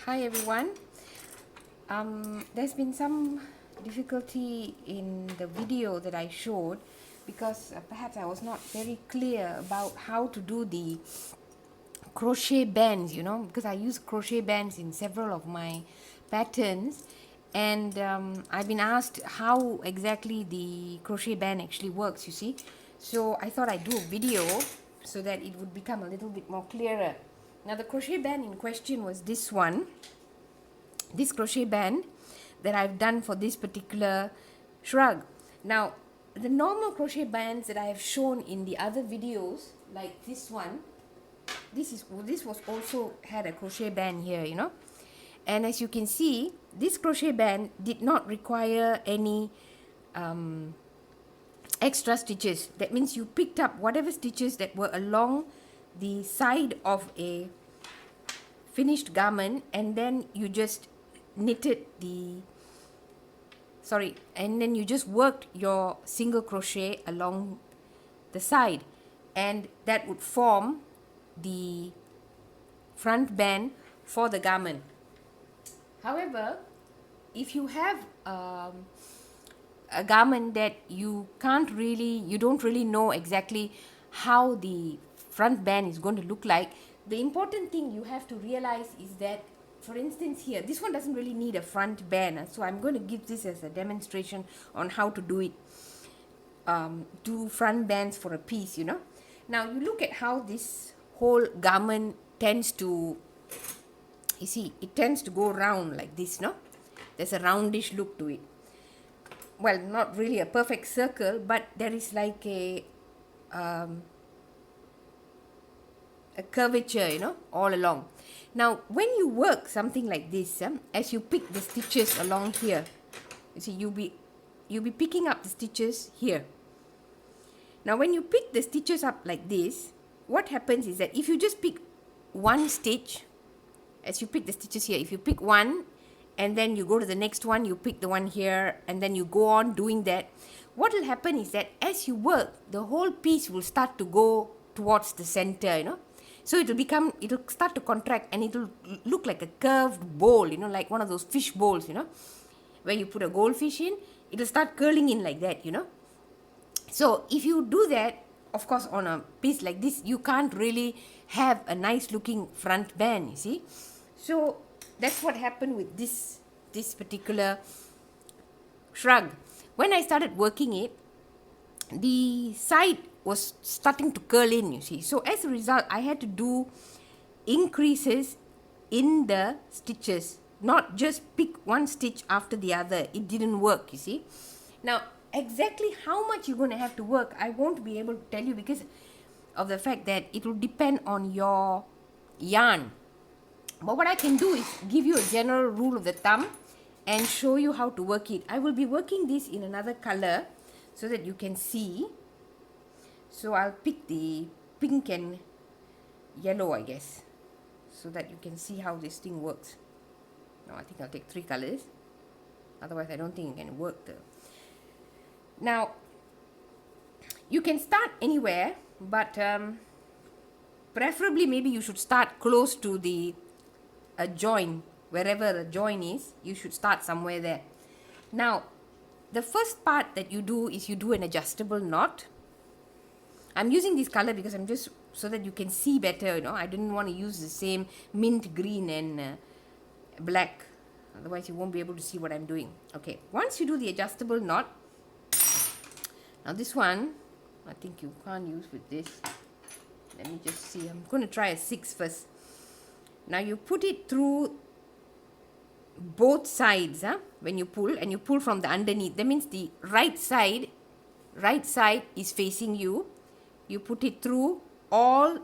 Hi everyone. There's been some difficulty in the video that I showed because perhaps I was not very clear about how to do the crochet bands, because I use crochet bands in several of my patterns, and I've been asked how exactly the crochet band actually works, you see. So I thought I'd do a video so that it would become a little bit more clearer. Now the crochet band in question was this one, this crochet band that I've done for this particular shrug. Now the normal crochet bands that I have shown in the other videos, like this one, this was also had a crochet band here, and as you can see, this crochet band did not require any extra stitches. That means you picked up whatever stitches that were along the side of a finished garment, and then you just knitted and then you just worked your single crochet along the side, and that would form the front band for the garment. However, if you have a garment that you don't really know exactly how the front band is going to look like, the important thing you have to realize is that, for instance, here, this one doesn't really need a front band, so I'm going to give this as a demonstration on how to do it. Do front bands for a piece, Now you look at how this whole garment tends to, you see, it tends to go round like this, no? There's a roundish look to it. Well, not really a perfect circle, but there is like a curvature, all along. Now, when you work something like this, as you pick the stitches along here, you see, you'll be picking up the stitches here. Now, when you pick the stitches up like this, what happens is that if you just pick one stitch, as you pick the stitches here, if you pick one, and then you go to the next one, you pick the one here, and then you go on doing that, what will happen is that as you work, the whole piece will start to go towards the center, So it'll start to contract, and it'll look like a curved bowl, like one of those fish bowls, where you put a goldfish in, it'll start curling in like that, So if you do that, of course, on a piece like this, you can't really have a nice looking front band, you see. So that's what happened with this particular shrug. When I started working it, the side was starting to curl in, you see. So as a result, I had to do increases in the stitches, not just pick one stitch after the other. It didn't work, you see. Now, exactly how much you're going to have to work, I won't be able to tell you because of the fact that it will depend on your yarn. But what I can do is give you a general rule of the thumb and show you how to work it. I will be working this in another color so that you can see. So I'll pick the pink and yellow, I guess, so that you can see how this thing works. Now I think I'll take 3 colors. Otherwise, I don't think it can work. Now, you can start anywhere, but preferably maybe you should start close to a join. Wherever a join is, you should start somewhere there. Now, the first part that you do is you do an adjustable knot. I'm using this color because I'm just so that you can see better, I didn't want to use the same mint green and black. Otherwise, you won't be able to see what I'm doing. Okay, once you do the adjustable knot, now this one, I think you can't use with this. Let me just see. I'm going to try a 6 first. Now you put it through both sides, when you pull, and you pull from the underneath. That means the right side is facing you. You put it through all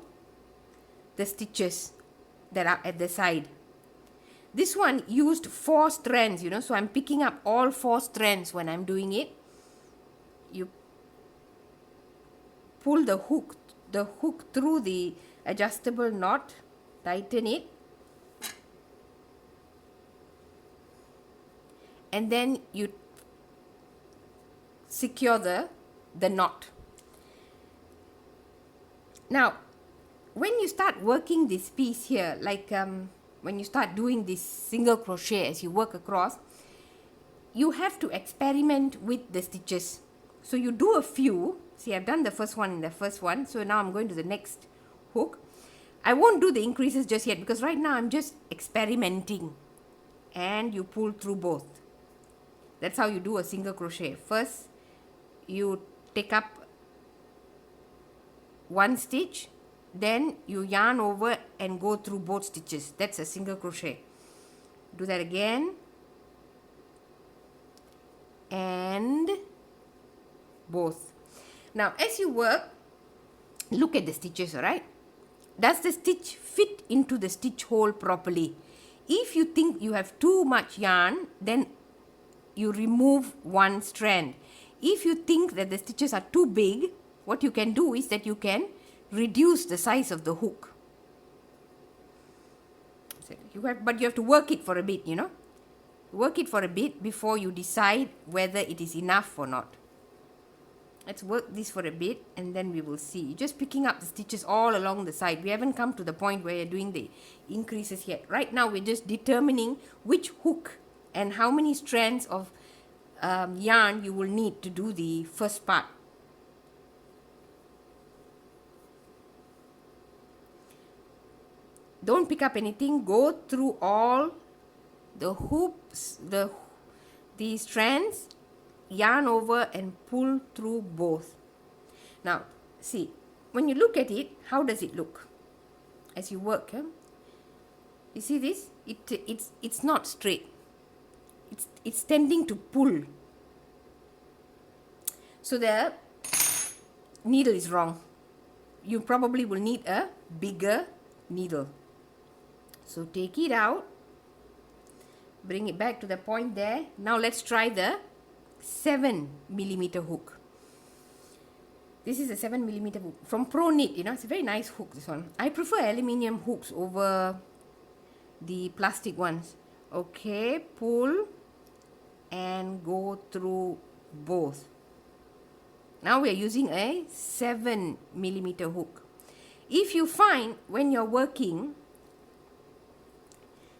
the stitches that are at the side. This one used 4 strands, so I'm picking up all 4 strands when I'm doing it. You pull the hook through the adjustable knot, tighten it, and then you secure the knot. Now, when you start working this piece here, like when you start doing this single crochet as you work across, you have to experiment with the stitches. So you do a few. See, I've done the first one in the first one. So now I'm going to the next hook. I won't do the increases just yet because right now I'm just experimenting. And you pull through both. That's how you do a single crochet. First, you take up one stitch, then you yarn over and go through both stitches. That's a single crochet. Do that again. And both. Now, as you work, look at the stitches, alright? Does the stitch fit into the stitch hole properly? If you think you have too much yarn, then you remove one strand. If you think that the stitches are too big, what you can do is that you can reduce the size of the hook. But you have to work it for a bit, you know. Work it for a bit before you decide whether it is enough or not. Let's work this for a bit and then we will see. Just picking up the stitches all along the side. We haven't come to the point where you're doing the increases yet. Right now we're just determining which hook and how many strands of yarn you will need to do the first part. Don't pick up anything. Go through all the hoops, the strands, yarn over and pull through both. Now, see, when you look at it, how does it look as you work? You see this? It's not straight. It's tending to pull. So the needle is wrong. You probably will need a bigger needle. So take it out. Bring it back to the point there. Now let's try the 7mm hook. This is a 7mm hook from Pro Knit. You know, it's a very nice hook, this one. I prefer aluminium hooks over the plastic ones. Okay, pull and go through both. Now we are using a 7mm hook. If you find when you're working,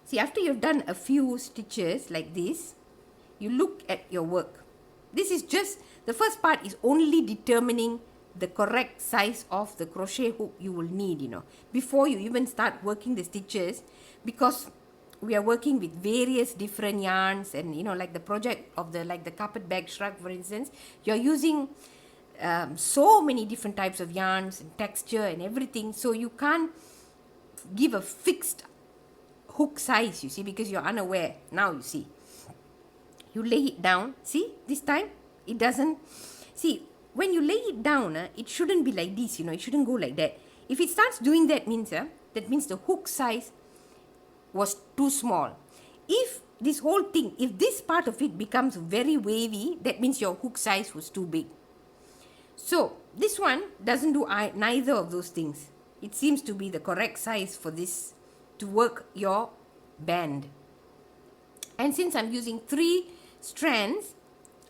see, after you've done a few stitches like this, you look at your work. This is just, the first part is only determining the correct size of the crochet hook you will need, you know, before you even start working the stitches, because we are working with various different yarns and, you know, like the project of the, like the carpet bag shrug, for instance, you're using so many different types of yarns and texture and everything, so you can't give a fixed hook size, you see, because you're unaware. Now you see, you lay it down. See, this time it doesn't. See, when you lay it down, it shouldn't be like this, you know, it shouldn't go like that. If it starts doing that means that means the hook size was too small. If this whole thing, if this part of it becomes very wavy, that means your hook size was too big. So this one doesn't do neither of those things. It seems to be the correct size for this to work your band. And since I'm using 3 strands,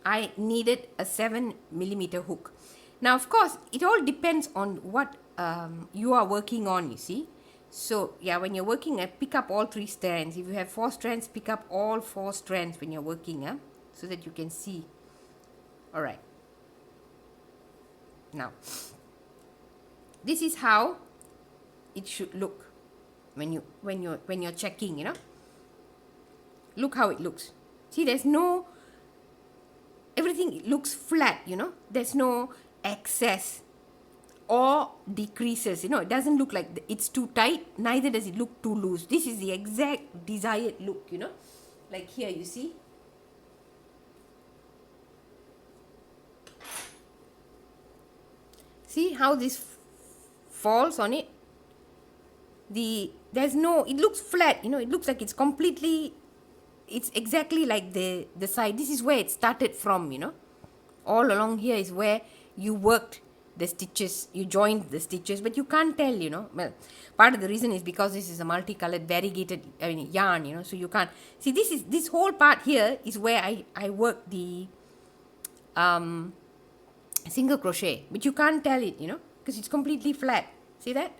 I needed a 7mm hook. Now, of course, it all depends on what you are working on, you see. So, yeah, when you're working, pick up all 3 strands. If you have 4 strands, pick up all 4 strands when you're working, so that you can see. All right. Now, this is how it should look when you're checking, you know. Look how it looks. See, there's no, everything looks flat, you know. There's no excess or decreases, you know. It doesn't look like it's too tight, neither does it look too loose. This is the exact desired look, you know. Like here, you see. See how this falls on it? There's no, it looks flat, you know, it looks like it's completely, it's exactly like the side. This is where it started from, you know. All along here is where you worked the stitches, you joined the stitches, but you can't tell, you know. Well, part of the reason is because this is a multicolored variegated yarn, you know, so you can't. See, this whole part here is where I worked the single crochet, but you can't tell it, you know, because it's completely flat. See that?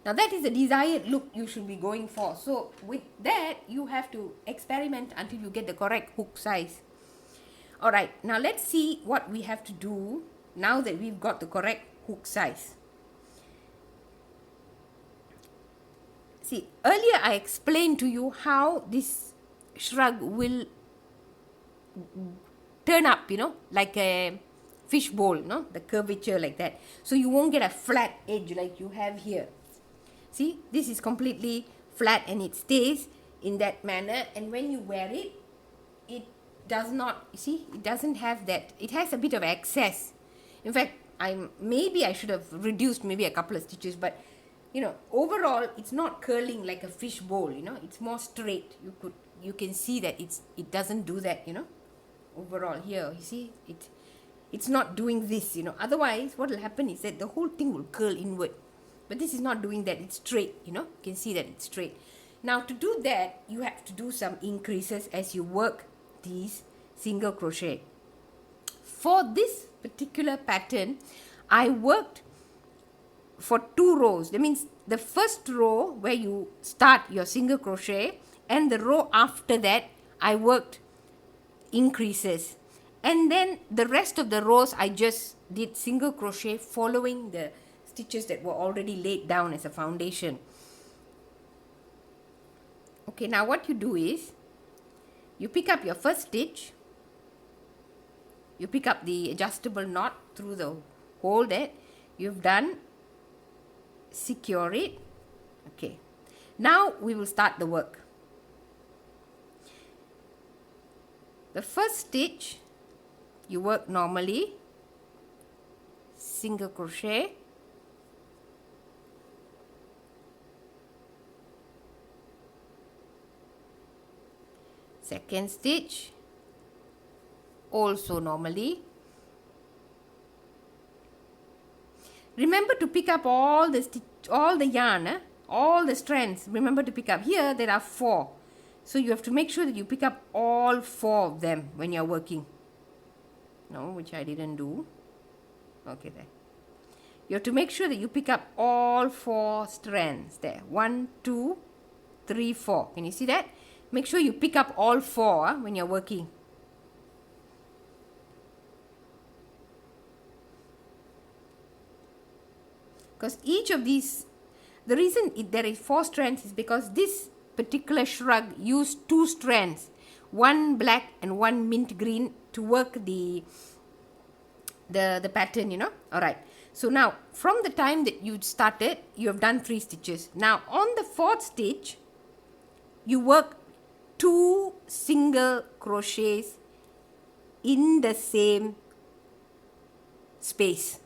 Now that is the desired look you should be going for. So with that, you have to experiment until you get the correct hook size. Alright, now let's see what we have to do now that we've got the correct hook size. See, earlier I explained to you how this shrug will turn up, like a fish bowl, the curvature like that. So you won't get a flat edge like you have here. See, this is completely flat and it stays in that manner. And when you wear it, it does not, see, it doesn't have that. It has a bit of excess. In fact, maybe I should have reduced maybe a couple of stitches, but overall it's not curling like a fish bowl, it's more straight. You can see that it doesn't do that, overall here, you see, it's not doing this, otherwise what will happen is that the whole thing will curl inward. But this is not doing that, it's straight, you can see that it's straight. Now to do that, you have to do some increases as you work these single crochet. For this particular pattern, I worked for 2 rows. That means the first row where you start your single crochet and the row after that, I worked increases. And then the rest of the rows, I just did single crochet following the stitches that were already laid down as a foundation. Okay, now what you do is, you pick up your first stitch, you pick up the adjustable knot through the hole that you've done, secure it. Okay, now we will start the work. The first stitch, you work normally, single crochet, second stitch, also normally. Remember to pick up all the yarn, all the strands. Remember to pick up. Here there are 4. So you have to make sure that you pick up all 4 of them when you're working. No, which I didn't do. Okay, there. You have to make sure that you pick up all 4 strands there. 1, 2, 3, 4. Can you see that? Make sure you pick up all 4 when you're working. Because each of these, the reason there is 4 strands is because this particular shrug used 2 strands, one black and one mint green, to work the pattern, Alright. So now, from the time that you started, you have done 3 stitches. Now, on the 4th stitch, you work 2 single crochets in the same space.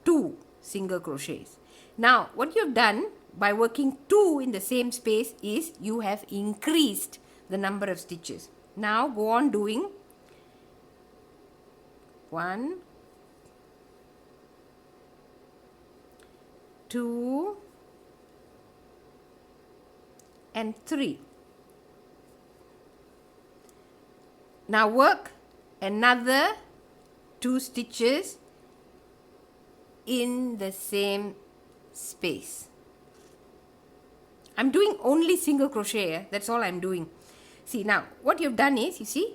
2 single crochets. Now, what you have done by working 2 in the same space is you have increased the number of stitches. Now, go on doing 1, 2, and 3. Now work another 2 stitches in the same space. I'm doing only single crochet, that's all I'm doing. See, now what you've done is, you see,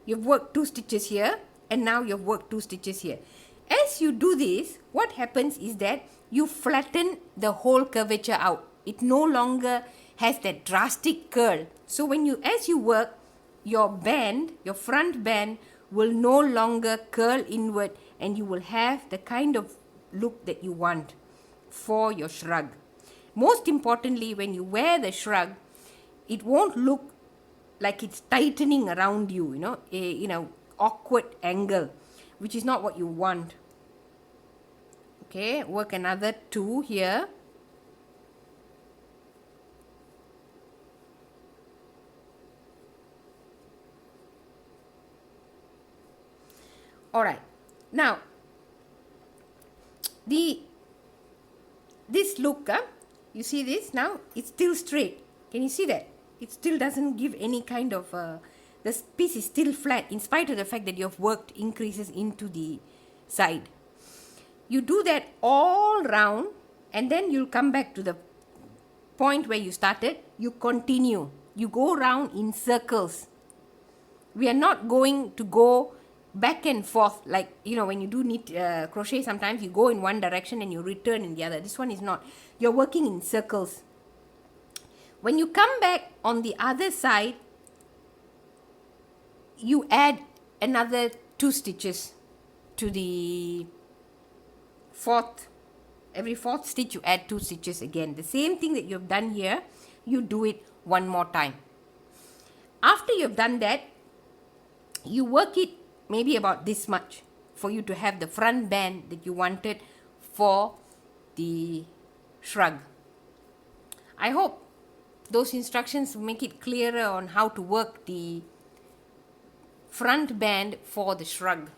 you've worked 2 stitches here and now you've worked 2 stitches here. As you do this, what happens is that you flatten the whole curvature out. It no longer has that drastic curl. So as you work, your band, your front band will no longer curl inward and you will have the kind of look that you want for your shrug. Most importantly, when you wear the shrug, it won't look like it's tightening around you, in an awkward angle, which is not what you want. Okay, work another 2 here. Alright, now this look, you see this now? It's still straight. Can you see that? It still doesn't give any kind of, the piece is still flat in spite of the fact that you have worked increases into the side. You do that all round and then you'll come back to the point where you started. You continue, you go around in circles. We are not going to go back and forth like, you know, when you do knit crochet, sometimes you go in one direction and you return in the other. This one is not. You're working in circles. When you come back on the other side, you add another 2 stitches to the every fourth stitch you add 2 stitches again. The same thing that you've done here, you do it one more time. After you've done that, you work it maybe about this much for you to have the front band that you wanted for the shrug. I hope those instructions make it clearer on how to work the front band for the shrug.